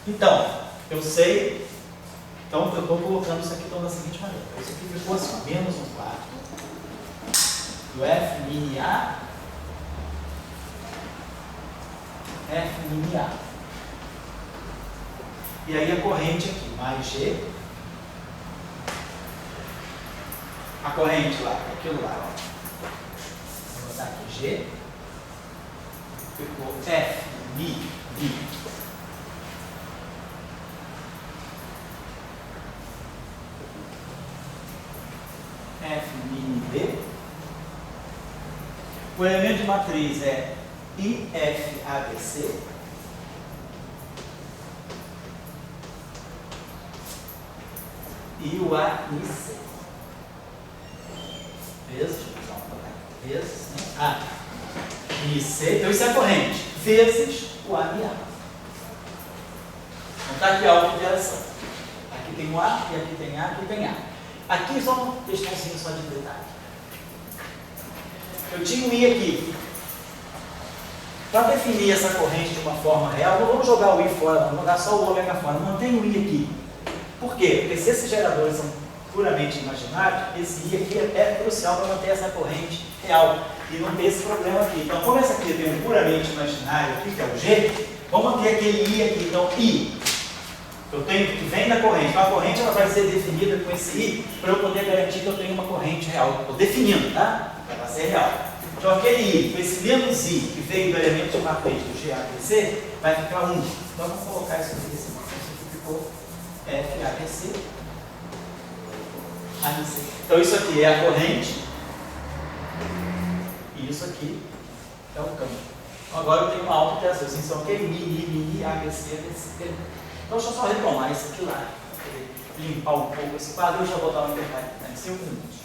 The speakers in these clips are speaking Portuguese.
Então, eu sei, então eu estou colocando isso aqui então, da seguinte maneira. Isso aqui ficou assim, menos 1/4 do F mini A, F mini A. E aí a corrente aqui, mais G. A corrente lá, aquilo lá, ó. Vou botar aqui G. Ficou F mi B. F mini B. O elemento de matriz é IFABC. E o AIC. Vezes, vezes, né? IC, então isso é a corrente, vezes o A e A. Então está aqui a autointeração. Aqui tem o A, e aqui tem A, aqui tem A. Aqui só uma questãozinha só de detalhe. Eu tinha um I aqui. Para definir essa corrente de uma forma real, não vamos jogar o I fora, vamos jogar só o ômega fora. Mantém o I aqui. Por quê? Porque se esses geradores são puramente imaginários, esse I aqui é crucial para manter essa corrente real e não ter esse problema aqui. Então, como essa aqui tem um puramente imaginário aqui, que é o G, vamos manter aquele I aqui. Então, I, eu tenho que vem da corrente. Então, a corrente ela vai ser definida com esse I para eu poder garantir que eu tenho uma corrente real. Estou definindo, tá? Para ser real. Então, aquele I, com esse menos I que veio do elemento de matriz do GABC, vai ficar 1. Então, vamos colocar isso aqui. Isso aqui ficou FABC. Então, isso aqui é a corrente e isso aqui é o campo. Então, agora eu tenho uma autointeração. Assim, são aqui, mini, ABC, ABC. Então, deixa eu só retomar isso aqui lá. Limpar um pouco esse quadro e eu já vou dar um intervalo em 5 minutos.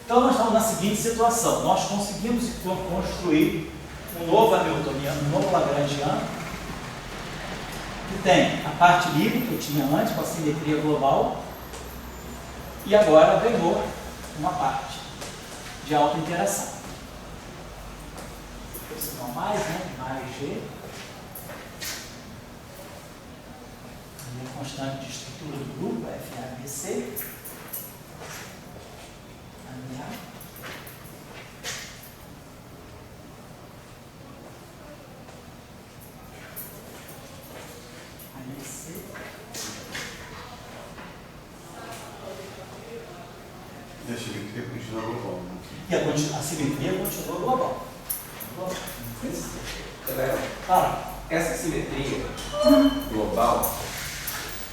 Então, nós estamos na seguinte situação. Nós conseguimos construir um novo hamiltoniano, um novo lagrangiano, que tem a parte livre que eu tinha antes, com a simetria global, e agora ganhou uma parte de autointeração. Então, mais, né? Mais G. A constante de estrutura do grupo, FABC. E a simetria continua global. E a simetria continua global. Claro. Essa simetria global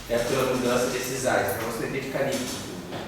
é pela mudança desses ais, é uma simetria de calibre.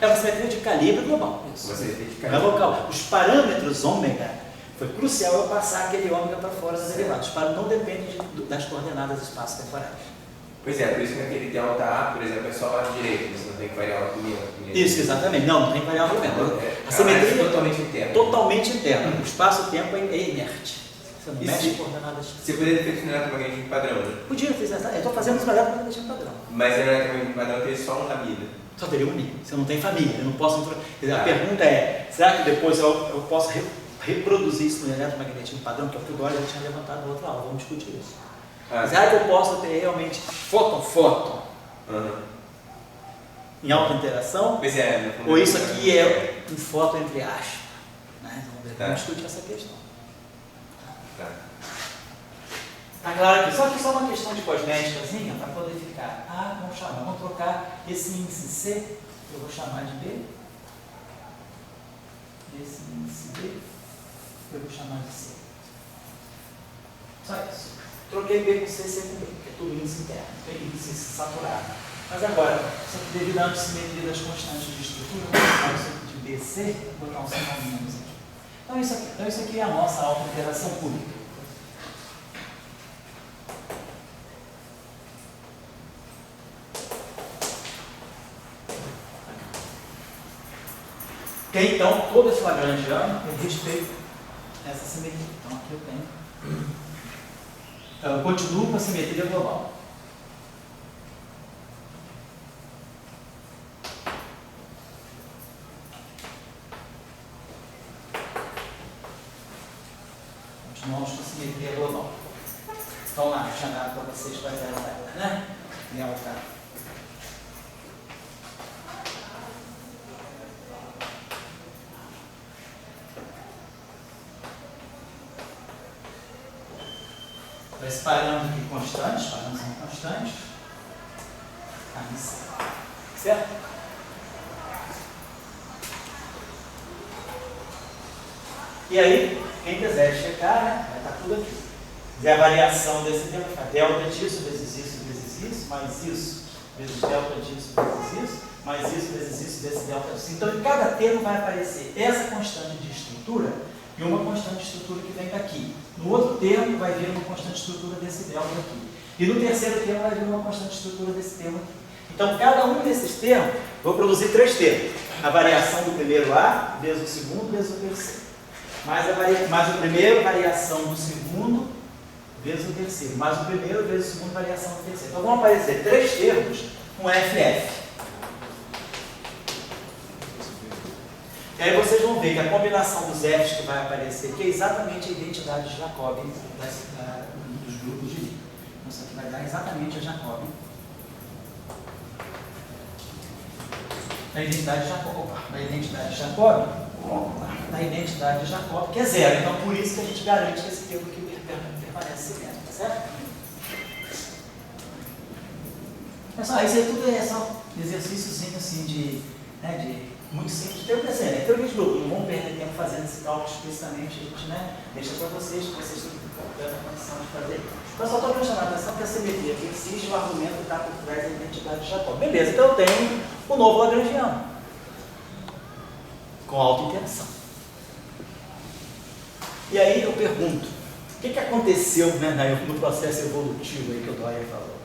É uma simetria de calibre global. Isso. Uma simetria de Não é calibre. local. Os parâmetros ômega, foi crucial eu passar aquele ômega para fora das derivadas. Os parâmetros não dependem das coordenadas espaço-temporais. Pois é, por isso que naquele delta A, por exemplo, é só lado direito, você não tem que variar o argumento. Isso, exatamente. Não tem variável argumento. A simetria é totalmente interna. Totalmente interna. O espaço-tempo é inerte. Você não E mexe se- em coordenadas. Você poderia ter feito no eletromagnetismo padrão, né? Podia fazer essa. Eu estou fazendo isso melhor para o padrão. Mas no eletromagnetismo padrão tem só um lambda. Só teria um nível. Você não tem família. Eu não posso. Quer dizer, a pergunta é: será que depois eu posso reproduzir isso no eletromagnetismo padrão? Que é o que o Dória já tinha levantado na outra aula. Vamos discutir isso. Será que eu posso ter realmente fóton em alta interação? Pois é, no fundo, Ou isso aqui é um fóton entre aspas? Né? Vamos discutir essa questão. Tá claro aqui? Só que só uma questão de cosméticazinha para poder ficar. Vamos trocar esse índice C, eu vou chamar de B. Esse índice B, eu vou chamar de C. Só isso. Troquei B com C, C com B, que é tudo índice interno, tem índice saturado. Mas agora, só que devido à antissimetria das constantes de estrutura, vou botar isso aqui de BC, vou botar um sinal menos aqui. Então isso aqui é a nossa autointeração pública. Ok, então, todo esse lagrangiano eu respeito essa simetria. Então, aqui eu tenho. Então, eu continuo com a simetria global. Continuamos com a simetria global. Então lá, eu tinha dado para vocês quais eram elas, né? Delta. Esse parâmetro aqui constantes, parâmetros são constantes. Certo? E aí, quem quiser checar, né, vai estar tudo aqui. E a variação desse tempo é delta disso vezes isso, mais isso, vezes delta disso, vezes isso, mais isso, vezes isso, vezes delta disso. Então, em cada termo vai aparecer essa constante de estrutura e uma constante de estrutura que vem daqui. No outro termo vai vir uma constante de estrutura desse delta aqui. E no terceiro termo vai vir uma constante de estrutura desse termo aqui. Então, cada um desses termos, vou produzir 3 termos. A variação do primeiro A, vezes o segundo, vezes o terceiro. Mais o primeiro, variação do segundo, vezes o terceiro. Mais o primeiro, vezes o segundo, variação do terceiro. Então, vão aparecer 3 termos com FF. E aí vocês vão ver que a combinação dos F's que vai aparecer aqui é exatamente a identidade de Jacobi dos grupos de Lie. Então, isso aqui vai dar exatamente a Jacobi. Da identidade de Jacobi. Da identidade de Jacobi. Da identidade de Jacobi, que é 0. Então, por isso que a gente garante que esse termo aqui permanece dentro, tá certo? Pessoal, isso aí tudo é só exercíciozinho assim de muito simples. Tem o que ser, né? Teoria de grupo, não vamos perder tempo fazendo esse cálculo explicitamente, a gente, né? Deixa para vocês, que vocês têm a condição de fazer. Então, só estou querendo chamar a atenção que a simetria que existe, o argumento que está por trás da identidade de Jacobi. Beleza, então eu tenho o novo lagrangiano, com autointeração. E aí eu pergunto, o que aconteceu, né, no processo evolutivo aí que o Dwyer falou?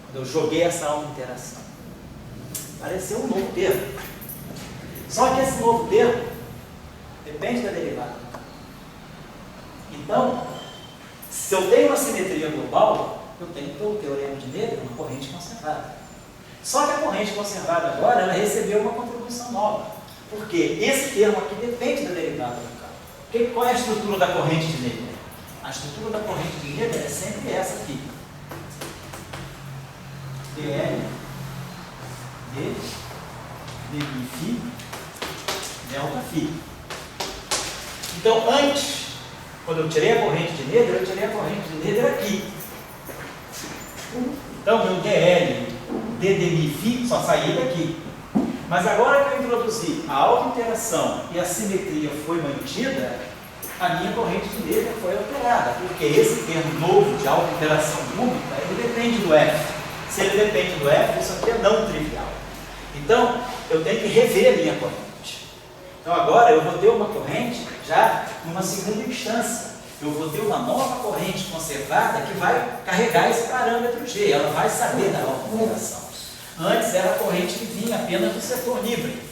Quando eu joguei essa autointeração, apareceu um novo termo. Só que esse novo termo depende da derivada. Então, se eu tenho uma simetria global, eu tenho, pelo teorema de Needler, uma corrente conservada. Só que a corrente conservada agora, ela recebeu uma contribuição nova. Porque esse termo aqui depende da derivada do campo. Qual é a estrutura da corrente de Needler? A estrutura da corrente de Needler é sempre essa aqui. dl, dφ, delta φ. Então, antes, quando eu tirei a corrente de Needler, eu tirei a corrente de Needler aqui. Então, meu dl, ddφ só saía daqui. Mas agora que eu introduzi a autointeração e a simetria foi mantida, a minha corrente de Needler foi alterada, porque esse termo novo de autointeração única, ele depende do F. Se ele depende do F, isso aqui é não trivial. Então, eu tenho que rever a minha corrente. Então, agora eu vou ter uma corrente já numa segunda instância. Eu vou ter uma nova corrente conservada que vai carregar esse parâmetro G, ela vai saber da autointeração. Antes era a corrente que vinha apenas do setor livre.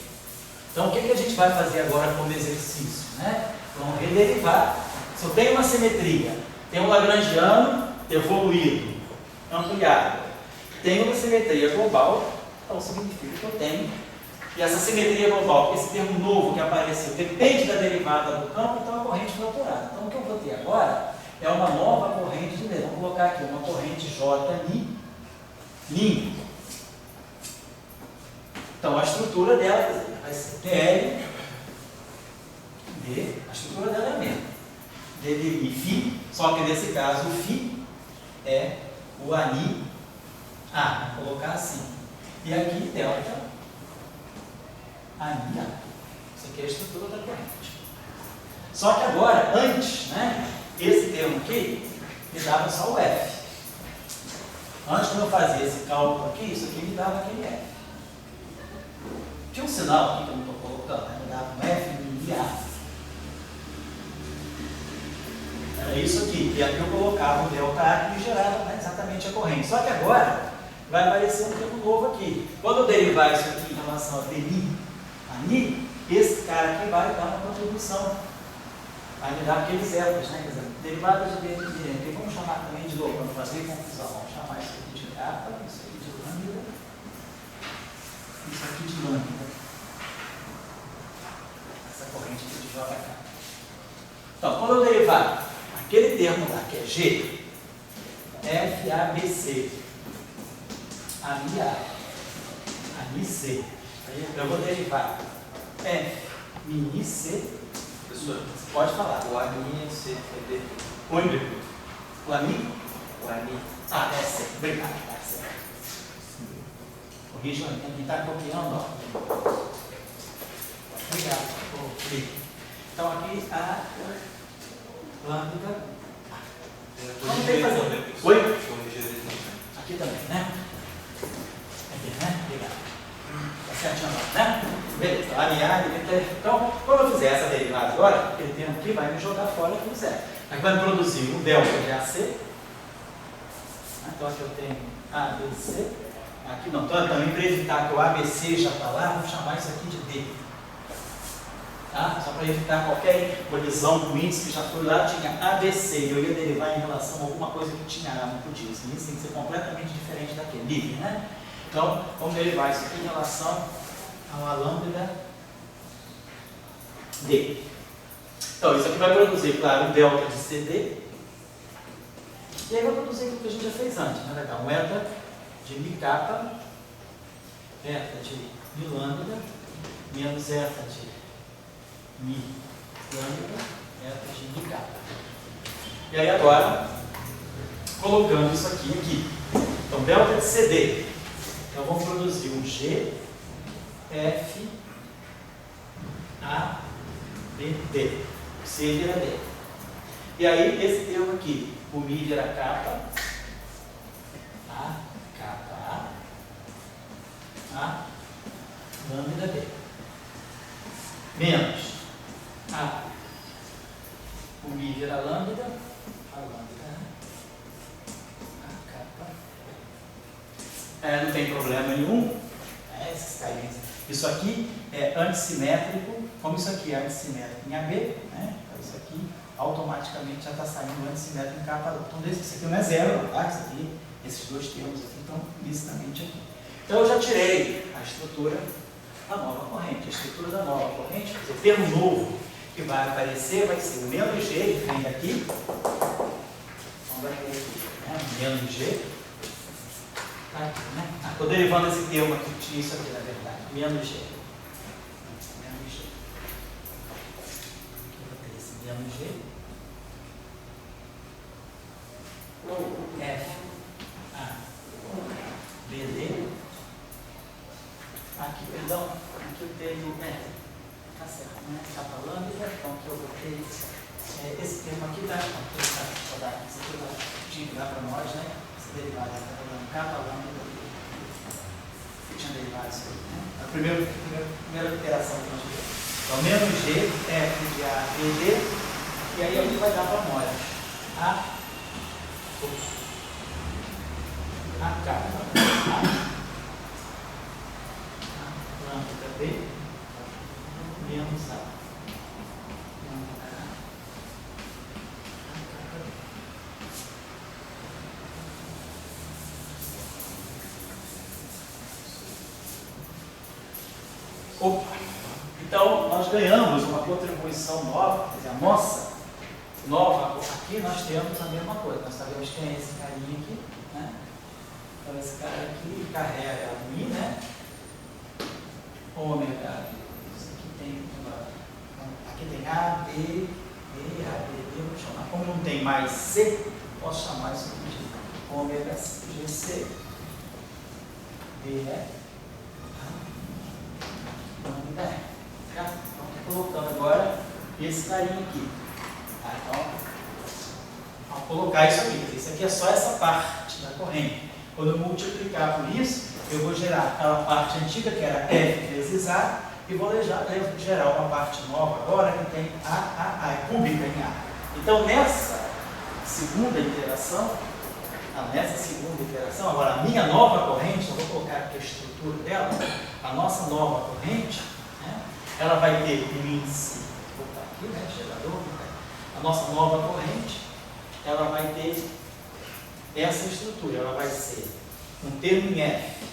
Então, o que a gente vai fazer agora como exercício? Né? Vamos rederivar. Se eu tenho uma simetria, tem um lagrangiano evoluído, ampliado, tem uma simetria global, então significa que eu tenho. E essa simetria global, esse termo novo que apareceu, depende da derivada do campo, então a corrente foi alterada. Então, o que eu vou ter agora é uma nova corrente de Needler. Vamos colocar aqui uma corrente J-Ni. Então, a estrutura dela vai ser dl, d, a estrutura dela é a mesma. ddI φ, só que nesse caso o φ é o ani A, vou colocar assim. E aqui delta ani A. Isso aqui é a estrutura da corrente. Só que agora, antes, né, esse termo aqui me dava só o F. Antes, quando eu fazia esse cálculo aqui, isso aqui me dava aquele F. Tinha um sinal aqui que eu não estou colocando, né? Me dava um F e A. Era isso aqui. E aqui eu colocava o delta A que me gerava, né, exatamente a corrente. Só que agora vai aparecer um termo novo aqui. Quando eu derivar isso aqui em relação a dni, ani, esse cara aqui vai dar uma contribuição. Vai me dar aqueles erros, né? Quer dizer, derivadas de dentro de dentro. Vamos chamar também de novo, para não fazer confusão. Vamos chamar isso aqui de gata, isso aqui de lambda, isso aqui de lambda. Essa corrente aqui de JK. Então, quando eu derivar aquele termo lá, que é G, FABC. AMI-A. AMI-C. Eu vou derivar F mini C. Professor, Você pode falar. o AMI é C, cadê? Onde? O AMI? O AMI. Ah, é C. Obrigado. Tá certo. Corrija quem está copiando. Ó. Obrigado. Então aqui a lambda. Vamos ter que fazer. Oi? Aqui também, né? Aqui, né? Obrigado. Tá certinho agora, né? Beleza. Então, quando eu fizer essa derivada agora, aquele termo aqui vai me jogar fora o que zero. Aqui vai me produzir o delta de AC. Então aqui eu tenho ABC. Aqui não, então também para evitar que o ABC já está lá, vou chamar isso aqui de D. Tá? Só para evitar qualquer colisão com índice que já foi lá, tinha ABC e eu ia derivar em relação a alguma coisa que tinha A, não podia. Esse índice tem que ser completamente diferente daquele, livre, né? Então, vamos derivar isso aqui em relação a uma lambda D. Então, isso aqui vai produzir, claro, o delta de CD. E aí vai produzir aquilo que a gente já fez antes, né? Vai dar um eta de mi capa, eta de mi lambda, menos eta de mi lambda, eta de mi capa. E aí agora, colocando isso aqui. Então, delta de CD. Então, vamos produzir um G, F, A, B, D. C vira D. E aí, esse termo aqui, o mi vira capa, A, lambda B. Menos A, o mi vira lambda, a lambda, a capa. Não tem problema nenhum. Esses carinhos. Isso aqui é antissimétrico, como isso aqui é antissimétrico em AB, né? Então isso aqui automaticamente já está saindo antissimétrico em capa. Então isso aqui não é zero, tá? Isso aqui, esses dois termos aqui estão licitamente aqui. Então eu já tirei a estrutura da nova corrente. A estrutura da nova corrente, quer dizer, o termo novo que vai aparecer vai ser o menos G, que vem daqui. Então vai ter aqui, né? Menos G. Tá aqui, né? Estou derivando esse termo aqui, tinha isso aqui na verdade. Menos G. Menos G. Aqui vai ter esse menos G. F, A, B, D. Aqui, perdão, aqui eu tenho, tá certo, né? Capa lambda, então aqui eu botei esse termo aqui, tá? Vou dar aqui, isso aqui eu tinha que dar para nós, né? Esse derivado, tá dando capa lambda, que tinha derivado isso aí, né? A primeira iteração que nós tivemos. Então, menos G, F de A, B, D, e aí ele vai dar para nós a capa, lambda B menos A. Opa! Então, nós ganhamos uma contribuição nova, quer dizer, a nossa nova, aqui nós temos a mesma coisa, nós sabemos que tem esse carinha aqui, né? Então, esse cara aqui carrega a mi, né? Ômega, isso aqui tem, aqui tem A, B, E, A, B, D, vou chamar, como não tem mais C, posso chamar isso aqui de ômega GC, BE, lambda E. Tá? Então, estou colocando agora esse carinha aqui. Tá? Então, ao colocar isso aqui, isso aqui é só essa parte da corrente. Quando eu multiplicar por isso, eu vou gerar aquela parte antiga que era F vezes A e vou gerar uma parte nova agora que tem A, é cúbica em A. Então, nessa segunda iteração, agora a minha nova corrente, eu vou colocar aqui a estrutura dela, a nossa nova corrente, né, ela vai ter um índice, vou botar aqui, né, gerador, a nossa nova corrente, ela vai ter essa estrutura, ela vai ser um termo em F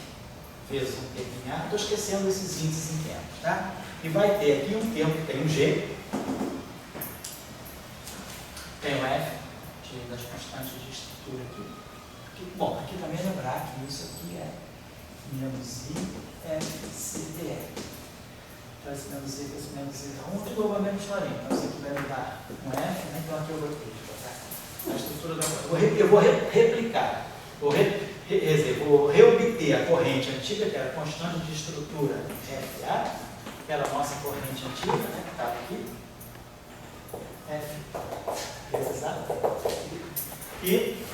vezes um termo em A, estou esquecendo esses índices internos, tá? E vai ter aqui um termo que tem um G, tem o F, das constantes de estrutura aqui, Bom, aqui também é lembrar que isso aqui é menos IFCTR. Então, esse menos I, esse menos I, então, de novo a mesma historinha. Então, isso aqui vai me dar um F, né? Então, aqui eu vou ter a estrutura da corrente. Eu vou replicar, vou reobter a corrente antiga, que era a constante de estrutura FA, que era a nossa corrente antiga, né? Que estava aqui. F vezes A. E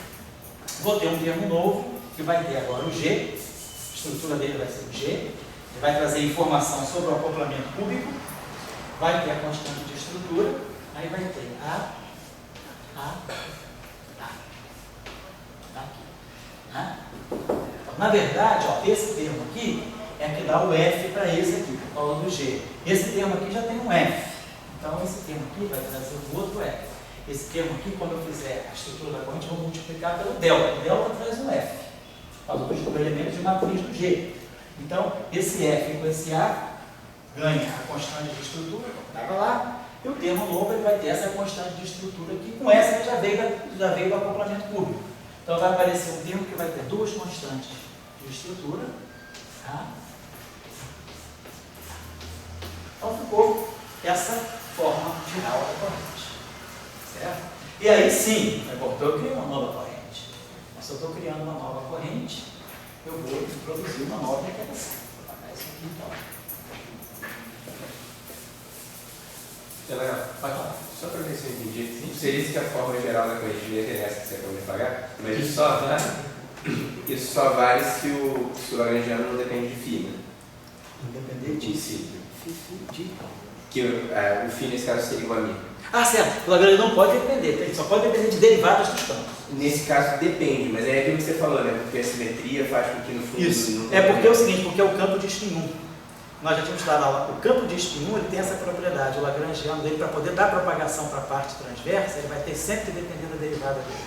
vou ter um termo novo, que vai ter agora o G, a estrutura dele vai ser o G, ele vai trazer informação sobre o acoplamento cúbico, vai ter a constante de estrutura, aí vai ter A. Aqui. Então, na verdade, ó, esse termo aqui é que dá o F para esse aqui, por causa do G. Esse termo aqui já tem um F, então esse termo aqui vai trazer o outro F. Esse termo aqui, quando eu fizer a estrutura da corrente, eu vou multiplicar pelo delta. O delta traz um F, por causa do elemento de matriz do G. Então, esse F com esse A ganha a constante de estrutura, como estava lá, e o termo novo ele vai ter essa constante de estrutura aqui, com essa que já veio do acoplamento cúbico. Então, vai aparecer um termo que vai ter duas constantes de estrutura. Tá? Então, ficou essa forma final da corrente. Certo? E aí sim, eu criei uma nova corrente. Mas se eu estou criando uma nova corrente, eu vou introduzir uma nova interação. Vou apagar isso aqui então. Vai lá. Só para ver se eu entendi, você disse que a forma geral da corrente de letra é essa que você acabou de pagar, mas isso só vale se o lagrangiano não depende de φ, né? Independente de si. de Que o φ nesse caso seria igual a mim. Ah, certo. O lagrangiano não pode depender, ele só pode depender de derivadas dos campos. Nesse caso depende, mas é aquilo que você falou, né? Porque a simetria faz com que no fundo... Isso. Não É porque é o seguinte, porque é o campo de spin 1. Nós já tínhamos estudado lá, o campo de spin 1 ele tem essa propriedade, o lagrangiano dele, para poder dar propagação para a parte transversa, ele vai ter sempre que depender da derivada dele.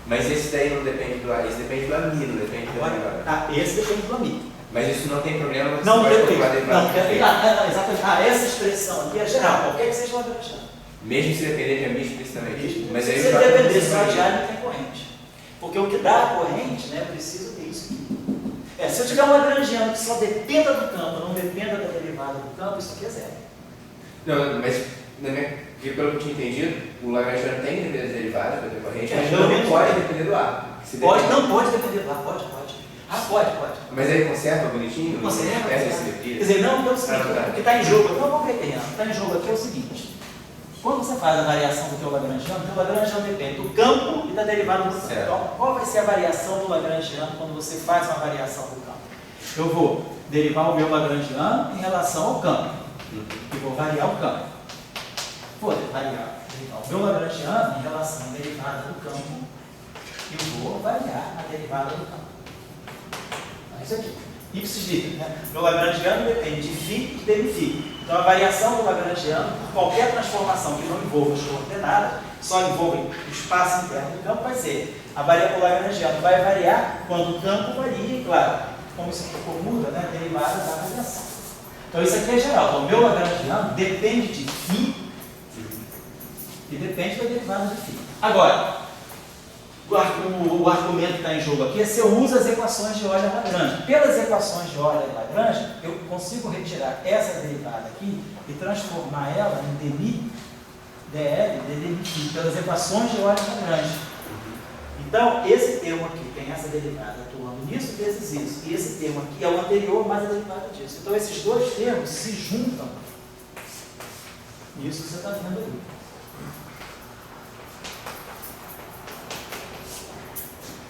Mas esse daí não depende do A, esse depende do AMI, não depende do derivada. Esse depende do AMI. Mas isso não tem problema, você Não pode tem calcular a derivada. Não, exatamente. Essa expressão aqui é geral, qualquer que seja o lagrangiano. Mesmo se depender de AMI explicitamente. Mas aí se eu já depender só de A, não tem corrente. Porque o que dá a corrente, né, precisa ter isso aqui. Se eu tiver um lagrangiano que só dependa do campo, não dependa da derivada do campo, isso aqui é zero. Não, mas porque pelo que eu tinha entendido, o lagrangiano tem que depender das derivadas da corrente, mas pelo não menos pode depender do A. Não pode depender do A, pode. Pode. Mas aí conserta bonitinho? Conserta. Quer Quer dizer, não, é o seguinte, o que está em jogo, não vamos ver o que está em jogo aqui é o seguinte. Quando você faz a variação do teu lagrangiano, o lagrangiano depende do campo e da derivada do campo. Então, qual vai ser a variação do lagrangiano quando você faz uma variação do campo? Eu vou derivar o meu lagrangiano em relação ao campo. E vou variar o campo. Vou derivar o meu lagrangiano em relação à derivada do campo. E vou variar a derivada do campo. É isso aqui. Ipsis né? Meu lagrangiano depende de φ e de dmφ. Então a variação do lagrangiano, por qualquer transformação que não envolva as coordenadas, só envolve o espaço interno do campo, vai ser o lagrangiano vai variar quando o campo varia, e claro, como isso aqui muda, né? Derivada da variação. Então isso aqui é geral. Então, o meu lagrangiano depende de φ e depende da derivada de φ. Agora, o argumento que está em jogo aqui é se eu uso as equações de Euler-Lagrange. Pelas equações de Euler-Lagrange, eu consigo retirar essa derivada aqui e transformar ela em dmi, dl, dmφ, pelas equações de Euler-Lagrange. Então, esse termo aqui tem essa derivada atuando nisso vezes isso. E esse termo aqui é o anterior mais a derivada disso. Então, esses dois termos se juntam. Isso que você está vendo ali.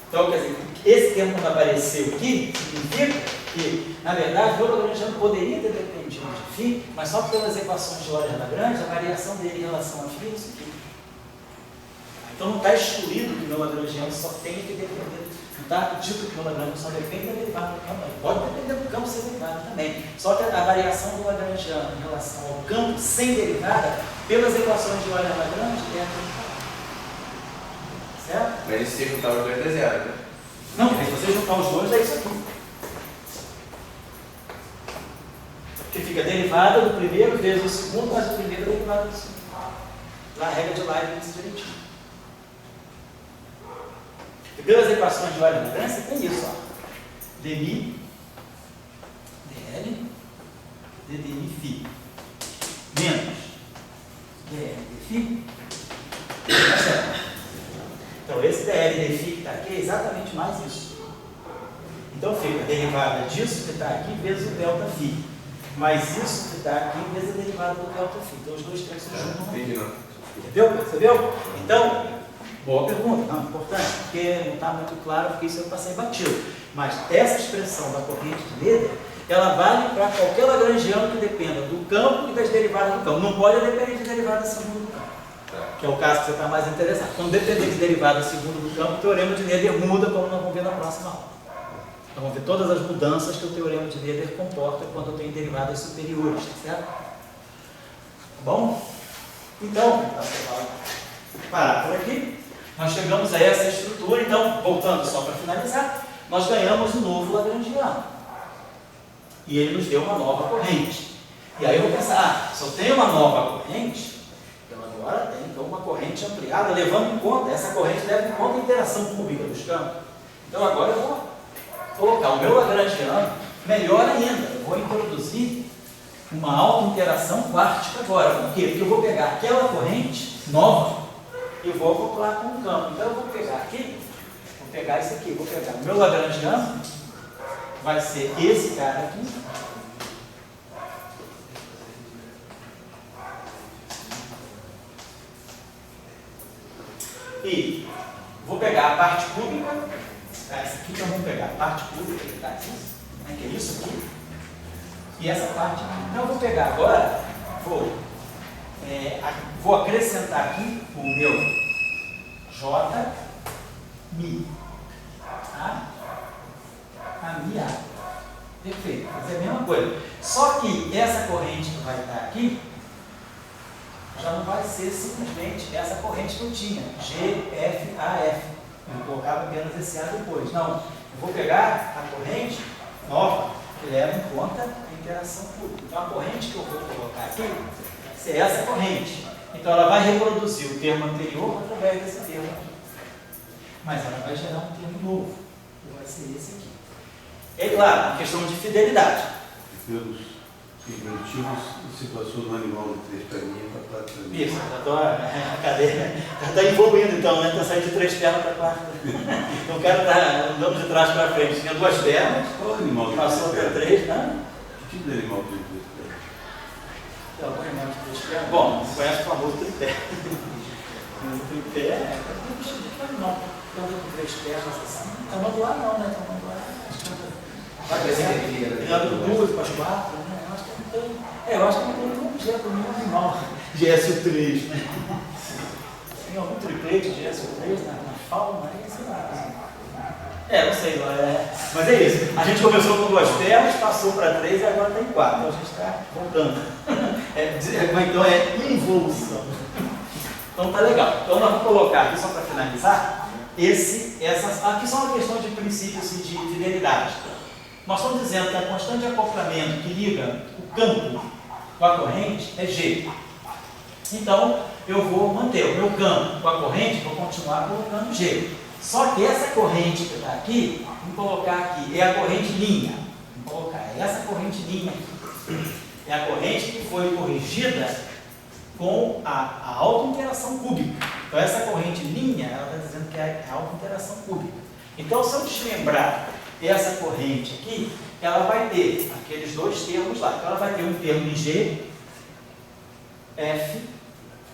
Então, quer dizer, esse termo quando apareceu aqui, significa que, na verdade, o lagrangiano poderia ter dependido de φ, mas só pelas equações de Euler-Lagrange, a variação dele em relação a φ é isso aqui. Então, não está excluído que o meu lagrangiano só tem que depender, não está dito que o lagrangiano só depende da derivada do campo, pode depender do campo sem derivada também. Só que a variação do lagrangiano em relação ao campo sem derivada, pelas equações de Euler-Lagrange, é a certo? Mas se você juntar os dois dá zero, né? Não, se você juntar os dois, é isso aqui. Porque fica derivada do primeiro vezes o segundo, mas o primeiro é derivada do segundo. Lá a regra de Leibniz direitinho. E pelas equações de ordem grande, você tem isso, ó. dmi, dl, ddmi φ, menos dl dφ. Tá certo? Então, esse dl dφ que está aqui é exatamente mais isso. Então, fica a derivada disso que está aqui vezes o delta φ. Mais isso que está aqui vezes a derivada do delta φ. Então, os dois termos se juntam aqui. Entendeu? Percebeu? Então, boa pergunta. Não, importante, porque não está muito claro, porque isso eu passei batido. Mas essa expressão da corrente de Noether, ela vale para qualquer lagrangiano que dependa do campo e das derivadas do campo. Não pode depender de derivada segundo do campo, que é o caso que você está mais interessado. Quando depender de derivada segundo do campo, o teorema de Noether muda, como nós vamos ver na próxima aula. Então, vamos ver todas as mudanças que o teorema de Noether comporta quando eu tenho derivadas superiores, tá certo? Tá bom? Então, parar por aqui. Nós chegamos a essa estrutura. Então, voltando só para finalizar, nós ganhamos um novo lagrangiano. E ele nos deu uma nova corrente. E aí eu vou pensar, se eu tenho uma nova corrente, eu agora tenho então uma corrente ampliada, levando em conta, essa corrente leva em conta a interação cúbica dos campos. Então agora eu vou colocar o meu lagrangiano melhor ainda. Eu vou introduzir uma auto-interação quártica agora. Por quê? Porque eu vou pegar aquela corrente nova e vou acoplar com o campo. Então eu vou pegar aqui, vou pegar isso aqui, vou pegar o meu lagrangiano, vai ser esse cara aqui. E vou pegar a parte cúbica, essa aqui que eu vou pegar, a parte cúbica, que é isso aqui, e essa parte aqui. Então eu vou pegar agora, vou acrescentar aqui o meu J, Mi, tá? A Mi A. Perfeito, fazer a mesma coisa. Só que essa corrente que vai estar aqui, já não vai ser simplesmente essa corrente que eu tinha, GFAF. Eu vou colocar apenas esse A depois. Não, eu vou pegar a corrente nova, que leva em conta a interação cúbica. Então a corrente que eu vou colocar aqui vai ser essa corrente. Então ela vai reproduzir o termo anterior através desse termo aqui. Mas ela vai gerar um termo novo, que vai ser esse aqui. É claro, uma questão de fidelidade. Pelos inventivos e situações do animal de três perninhas para quatro perninhas. Isso, já estou a cadeira está evoluindo então, né? Está saindo de 3 pernas para 4. Então o cara está andando de trás para frente, tinha 2 pernas, Qual animal que passou para 3, né? Que tipo de animal tem três pernas? Então, algum animal de 3 pernas? Bom, você conhece o famoso tripé. O tripé é um bicho de animal. Então, com 3 pernas assim. É uma do ar não, né? Então, uma do ar. Vai crescendo, criando 2 para as 4, né? Eu acho que não tem. Eu acho que não tem nenhum objeto, nenhum animal de SO3, né? Tem algum triplete de SO3 na fauna, aí sei lá. Não sei, mas é isso. A gente começou com 2 pernas, passou para 3 e agora tem 4. Então a gente está voltando. Então é involução. Então tá legal. Então nós vamos colocar aqui, só para finalizar, aqui só uma questão de princípio assim, de fidelidade. Nós estamos dizendo que a constante de acoplamento que liga o campo com a corrente é G. Então, eu vou manter o meu campo com a corrente, vou continuar colocando G. Só que essa corrente que está aqui, vamos colocar aqui, é a corrente linha. Vamos colocar essa corrente linha aqui. É a corrente que foi corrigida com a auto-interação cúbica. Então, essa corrente linha, ela está dizendo que é a auto-interação cúbica. Então, se eu desmembrar essa corrente aqui, ela vai ter aqueles 2 termos lá. Então, ela vai ter um termo em G, F,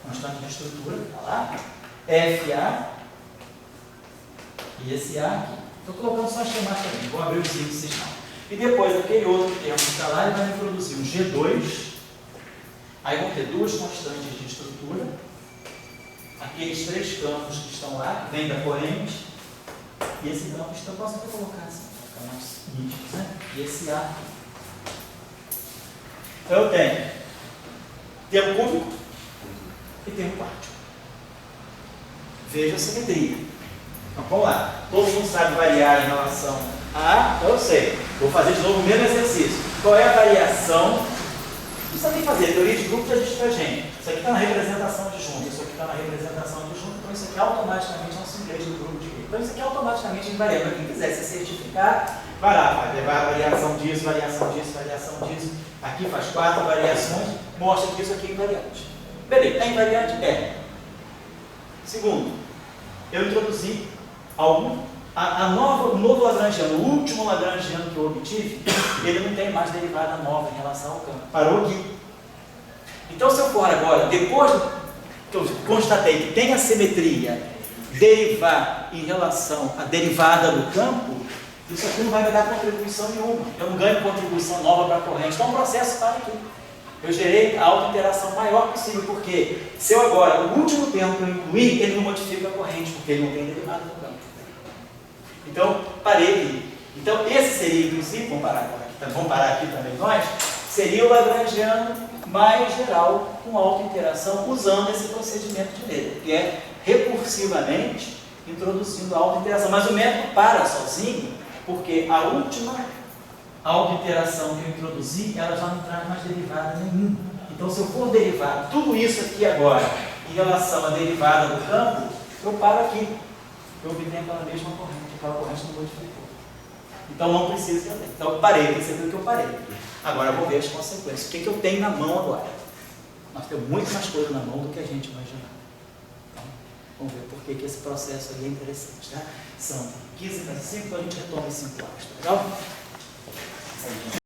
constante de estrutura, está lá, FA, e esse A aqui. Estou colocando só a esquemática aqui, vou abrir o índices. E depois, aquele outro termo que está lá, ele vai reproduzir um G2, aí vão ter 2 constantes de estrutura, aqueles 3 campos que estão lá, que vêm da corrente, e esse campo, então eu posso até colocar assim, para ficar mais nítido, né? E esse A aqui. Então eu tenho termo cúbico e termo quártico. Veja a simetria. Então vamos lá. Todo mundo sabe variar em relação a. Então eu sei. Vou fazer de novo o mesmo exercício. Qual é a variação? Não precisa nem fazer. Teoria de grupo já diz pra gente. Isso aqui está na representação de junto. Isso aqui está na representação de junto. Então isso aqui automaticamente é um simplete do grupo de G. Então isso aqui é automaticamente invariável. Para quem quiser se certificar, vai lá, vai levar a variação disso, variação disso, variação disso. Aqui faz 4 variações, mostra que isso aqui é invariante. Beleza, é invariante? É. Segundo, eu introduzi o novo Lagrangiano, o último Lagrangiano que eu obtive, ele não tem mais derivada nova em relação ao campo. Parou aqui. Então, se eu for agora, depois que eu constatei que tem a simetria, derivar em relação à derivada do campo, isso aqui não vai me dar contribuição nenhuma. Eu não ganho contribuição nova para a corrente. Então, o processo para aqui. Eu gerei a autointeração maior possível, porque se eu agora, o último termo que eu incluí, ele não modifica a corrente, porque ele não tem derivada do campo. Então, parei aqui. Então, esse seria, inclusive, vamos parar aqui também nós, seria o Lagrangiano mais geral com autointeração, usando esse procedimento de Leibniz, que é recursivamente introduzindo a autointeração. Mas o método para sozinho, porque a última autointeração que eu introduzi, ela já não traz mais derivada nenhuma. Então, se eu for derivar tudo isso aqui agora em relação à derivada do campo, eu paro aqui. Eu obtenho aquela mesma corrente, aquela corrente não modificou. Então, não precisa de. Então, eu parei, percebeu que eu parei. Agora, eu vou ver as consequências. O que eu tenho na mão agora? Nós temos muito mais coisa na mão do que a gente imaginar. Então, vamos ver por que esse processo aí é interessante. Tá? São 15 para 5, então a gente retoma em 5 horas. Tá legal?